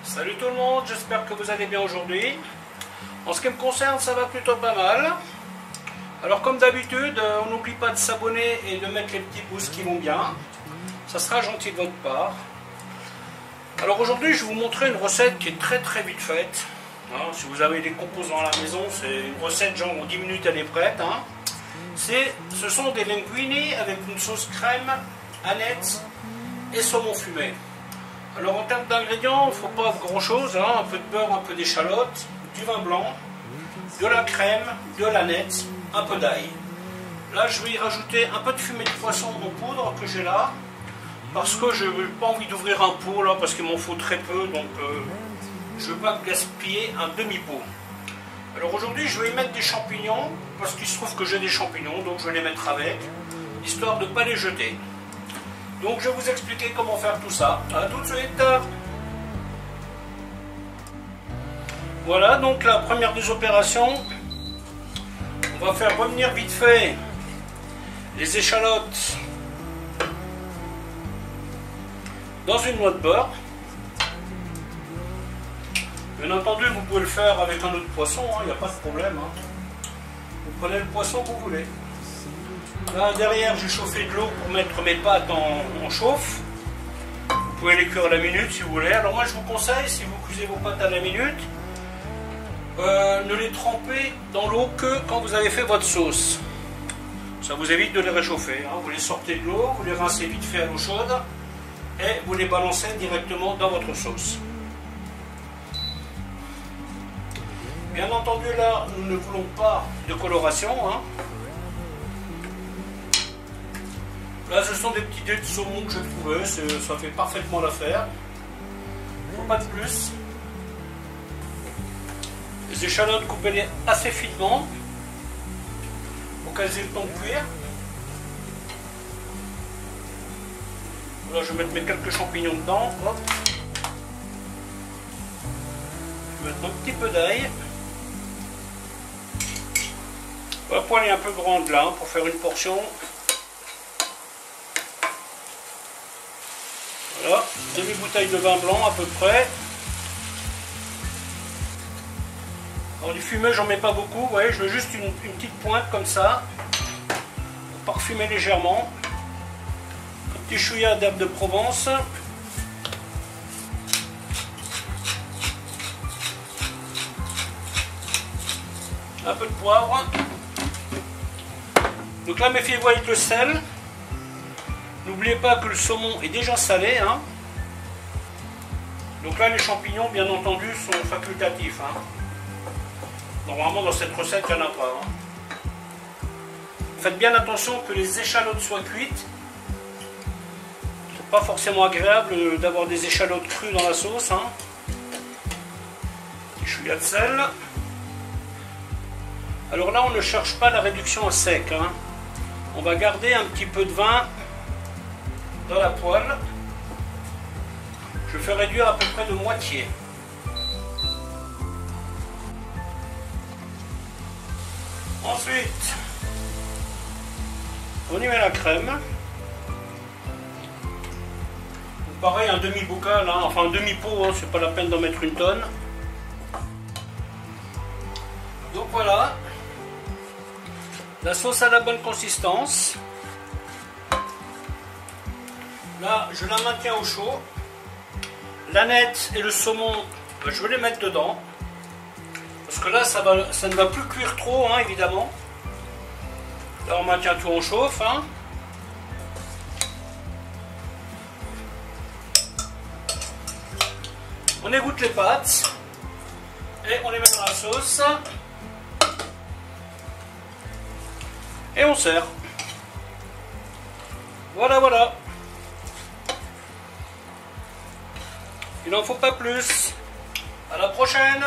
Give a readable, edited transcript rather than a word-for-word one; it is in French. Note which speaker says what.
Speaker 1: Salut tout le monde, j'espère que vous allez bien aujourd'hui. En ce qui me concerne, ça va plutôt pas mal. Alors comme d'habitude, on n'oublie pas de s'abonner et de mettre les petits pouces qui vont bien. Ça sera gentil de votre part. Alors aujourd'hui, je vais vous montrer une recette qui est très vite faite. Hein, si vous avez des composants à la maison, c'est une recette genre en 10 minutes elle est prête. Hein. Ce sont des linguini avec une sauce crème, aneth et saumon fumé. Alors en termes d'ingrédients, il ne faut pas grand chose, hein, un peu de beurre, un peu d'échalote, du vin blanc, de la crème, de l'aneth, un peu d'ail. Là je vais y rajouter un peu de fumée de poisson en poudre que j'ai là, parce que je n'ai pas envie d'ouvrir un pot là, parce qu'il m'en faut très peu, donc je ne veux pas gaspiller un demi-pot. Alors aujourd'hui je vais y mettre des champignons, parce qu'il se trouve que j'ai des champignons, donc je vais les mettre avec, histoire de ne pas les jeter. Donc je vais vous expliquer comment faire tout ça. A tout de suite. Voilà, donc la première des opérations, on va faire revenir vite fait les échalotes dans une noix de beurre. Bien entendu, vous pouvez le faire avec un autre poisson, il n'y a pas de problème. Hein. Vous prenez le poisson que vous voulez. Là, derrière, j'ai chauffé de l'eau pour mettre mes pâtes en chauffe. Vous pouvez les cuire à la minute si vous voulez. Alors moi, je vous conseille, si vous cuisez vos pâtes à la minute, ne les trempez dans l'eau que quand vous avez fait votre sauce. Ça vous évite de les réchauffer. Hein. Vous les sortez de l'eau, vous les rincez vite fait à l'eau chaude et vous les balancez directement dans votre sauce. Bien entendu, là, nous ne voulons pas de coloration. Hein. Là, ce sont des petits dés de saumon que j'ai trouvé, ça fait parfaitement l'affaire. Faut pas de plus. Les échalotes, coupez-les assez finement pour qu'elles aient le temps de cuire. Là, je vais mettre mes quelques champignons dedans. Hop. Je vais mettre un petit peu d'ail. La poêle est un peu grande là pour faire une portion. Voilà, demi-bouteille de vin blanc à peu près. Alors du fumé, j'en mets pas beaucoup, vous voyez, je veux juste une petite pointe comme ça, pour parfumer légèrement. Un petit chouïa d'herbe de Provence. Un peu de poivre. Donc là, méfiez-vous avec le sel. N'oubliez pas que le saumon est déjà salé. Hein. Donc là, les champignons, bien entendu, sont facultatifs. Hein. Normalement, dans cette recette, il n'y en a pas. Hein. Faites bien attention que les échalotes soient cuites. C'est pas forcément agréable d'avoir des échalotes crues dans la sauce. Hein. Petit chouïa de sel. Alors là, on ne cherche pas la réduction à sec. Hein. On va garder un petit peu de vin dans la poêle. Je fais réduire à peu près de moitié. Ensuite, on y met la crème. Pareil, un demi-bocal, hein, enfin un demi-pot, hein, c'est pas la peine d'en mettre une tonne. Donc voilà, la sauce a la bonne consistance. Là, je la maintiens au chaud. L'aneth et le saumon, je vais les mettre dedans. Parce que là, ça ne va plus cuire trop, hein, évidemment. Là, on maintient tout en chauffe. Hein. On égoutte les pâtes. Et on les met dans la sauce. Et on sert. Voilà, voilà. Il n'en faut pas plus. À la prochaine.